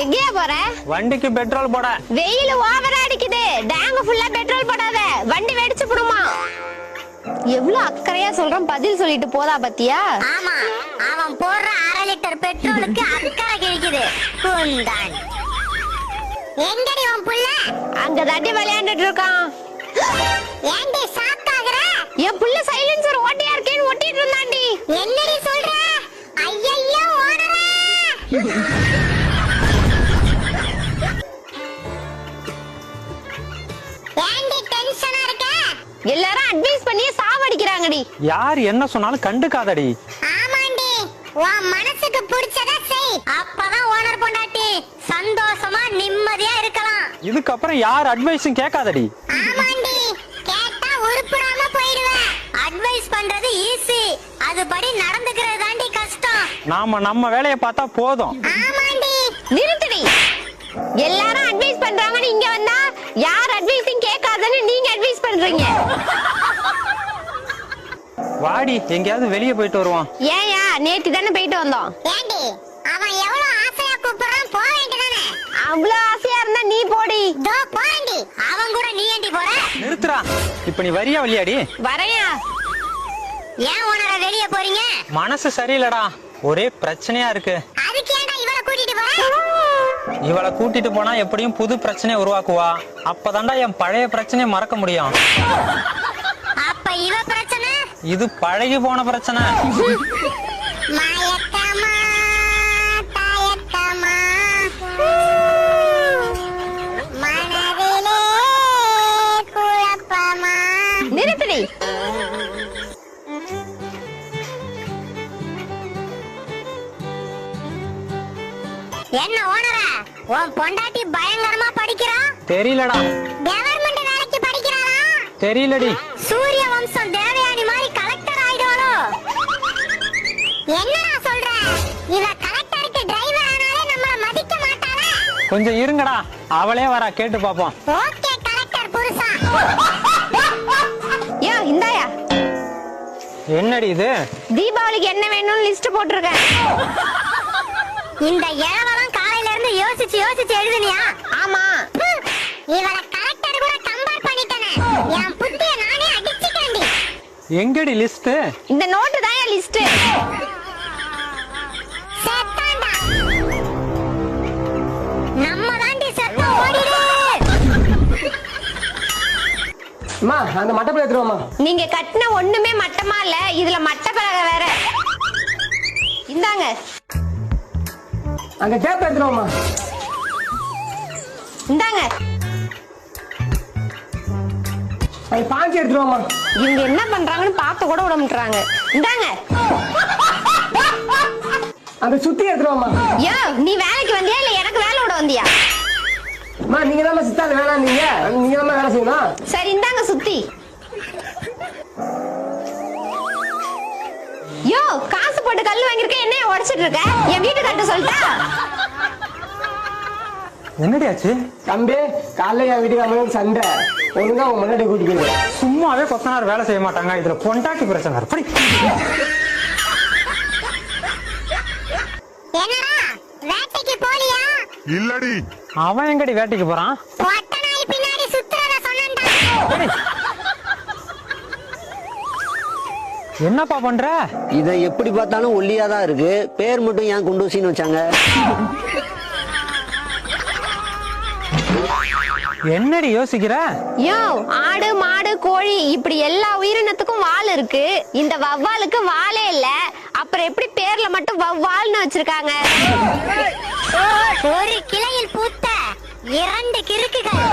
எங்கயா போற? வண்டிக்கு பெட்ரோல் போட. வெயில் ஓவரா அடிக்குது. டேங்க் ஃபுல்லா பெட்ரோல் போடாத, வண்டி வெடிச்சு போடுமா. எவ்வளவு அக்கறையா சொல்றேன், பதில் சொல்லிட்டு போதா பத்தியா? ஆமா, அவன் போடுற 1/2 லிட்டர் பெட்ரோலுக்கு அக்கறை கிழிக்குது. குந்தான். எங்கடி உன் புள்ள? அங்க தட்டி விளையாண்டுட்டு இருக்கான். ஏண்டி ஷாக் ஆகுற? என் புள்ள சைலன்சர் ஓட்டியா இருக்கேன்னு ஒட்டிட்டு இருந்தான்டி. என்னடி சொல்ற? ஐயையோ ஓனரே! ஏண்டி டென்ஷனா இருக்க? எல்லாரும் அட்வைஸ் பண்ணி சாவடிக்கிறாங்கடி. யார் என்ன சொன்னாலும் கண்டுக்காதடி. ஆமாண்டி, உன் மனசுக்கு பிடிச்சதா செய். அப்பதான் ஓனர் பொண்டாட்டி சந்தோஷமா நிம்மதியா இருக்கலாம். இதுக்கப்புறம் யார் அட்வைஸும் கேட்காதடி. ஆமாண்டி, கேட்டா உருப்படாம போயிடுவேன். அட்வைஸ் பண்றது ஈஸி, அதுபடி நடந்துக்கிறது தாண்டி கஷ்டம். நாம நம்ம வேலையை பார்த்தா போதும். ஆமாண்டி. நிறுத்துடி. எல்லாரும் அட்வைஸ் பண்றாங்கன்னு இங்க வந்தா யார் அட்வைஸும் கேட்காதன்னு நீங்க அட்வைஸ் பண்றீங்க. வாடி, எங்கேயாவது வெளியே போயிட்டு வருவான். ஏயா, நேத்து தானே போயிட்டு வந்தோம். ஏண்டி, அவன் எவ்வளவு ஆசையா கூப்பிடுறான், போக வேண்டியதானே? அவ்வளவு ஆசையா இருந்தா நீ போடி. தோ போறேன்டி. அவன் கூட நீ ஏண்டி போற? நிறுத்துறா. இப்ப நீ வரியா வழியாடி? வரையா. ஏன் ஓனர வெளிய போறீங்க? மனசு சரியில்லடா, ஒரே பிரச்சனையா இருக்கு. அதுக்கு ஏன்டா இவளை கூட்டிட்டு போற? இவளை கூட்டிட்டு போனா எப்படியும் புது பிரச்சனையை உருவாக்குவா. அப்பதான்டா என் பழைய பிரச்சனையை மறக்க முடியும். அப்ப இவ பிரச்சனை? இது பழகி போன பிரச்சனை. மயக்கமா தயக்கமா மனதிலே குழப்பமா. நிறுத்துடி. என்ன ஓனர, உன் பொண்டாட்டி பயங்கரமா படிக்கிறா? தெரியலடா. கவர்மெண்ட் வேலைக்கு படிக்கிறாளா? தெரியலடி. சூரிய வம்சம் தேவயானி மாதிரி கலெக்டர் ஆயிடுவாளோ? என்னடா சொல்ற? இவ கலெக்டருக்கு டிரைவர் ஆனாலே நம்மள மதிக்க மாட்டாளா? கொஞ்சம் இருங்கடா, அவளே வரா, கேட்டு பாப்போம். ஓகே கலெக்டர் புருஷா. யோ, இந்தாயா. என்னடி இது? தீபாவளிக்கு என்ன வேணும்னு லிஸ்ட் போட்டிருக்கேன். இந்த இளவெல்லாம் காலையில இருந்து யோசிச்சு யோசிச்சு எழுதுனியா? ஆமா. இவள கலெக்டர் கூட கம்பேர் பண்ணிட்டேனே. என் புத்திய நானே அடிச்சுட்டேன்டி. எங்கடி லிஸ்ட்? இந்த நோட்டு தான் லிஸ்ட். செத்தாண்டா. நம்ம தாண்டி செத்த ஓடிடு. அம்மா, அந்த மட்டப்பை எடுத்துருவாமா. நீங்க கட்டின ஒண்ணுமே மட்டமா இல்ல, இதுல மட்ட பலகை வேற. இந்தாங்க. அந்த டேப் எடுத்துருவாமா. இந்தாங்க. அது பாஞ்சி எடுத்துருவாமா. இவங்க என்ன பண்றாங்கன்னு பார்த்து கூட விட மாட்டாங்க. இந்தாங்க. அந்த சுத்தி எடுத்துருவாமா. யோ, நீ வேலைக்கு வந்தியா இல்ல எனக்கு வேலை விட வந்தியா? அம்மா, நீங்க தான் சித்தாது வேணாம், நீங்க தான் வேலை செய்யணும். சரி, இந்தாங்க சுத்தி. யோ, காசு போட்டு கல்லு வாங்கிருக்க, என்னைய உடைச்சிட்டு இருக்க? என் வீட்டு கட்ட சொல்லிட்டா? என்னடி ஆச்சு? தம்பி, காலைல என் வீட்டுக்கு அம்மா சண்டை. ஒழுங்கா உங்க முன்னாடி கூட்டிட்டு போயிரு. சும்மாவே கொத்தனார் வேலை செய்ய மாட்டாங்க, இதுல பொண்டாட்டி பிரச்சனை. அப்படி என்னடா, வேட்டைக்கு போலியா? இல்லடி. அவன் எங்கடி வேட்டைக்கு போறான்? ஒட்ட நாய் பின்னாடி சுத்துறத சொன்னேன்டா. என்னப்பா பண்ற? இதை எப்படி பார்த்தாலும் ஒல்லியா தான் இருக்கு, பேர் மட்டும் ஏன் குண்டூசின்னு வச்சாங்க? என்னடி யோசிக்கிற? யோ, ஆடு மாடு கோழி இப்படி எல்லா உயிரினத்துக்கும் வால் இருக்கு. இந்த வவ்வாலுக்கு வாலே இல்ல, அப்புறம் எப்படி பேர்ல மட்டும் வவ்வால்னு வச்சிருக்காங்க? ஒரு கிளையில் பூத்த 2 கிறுக்குகள்.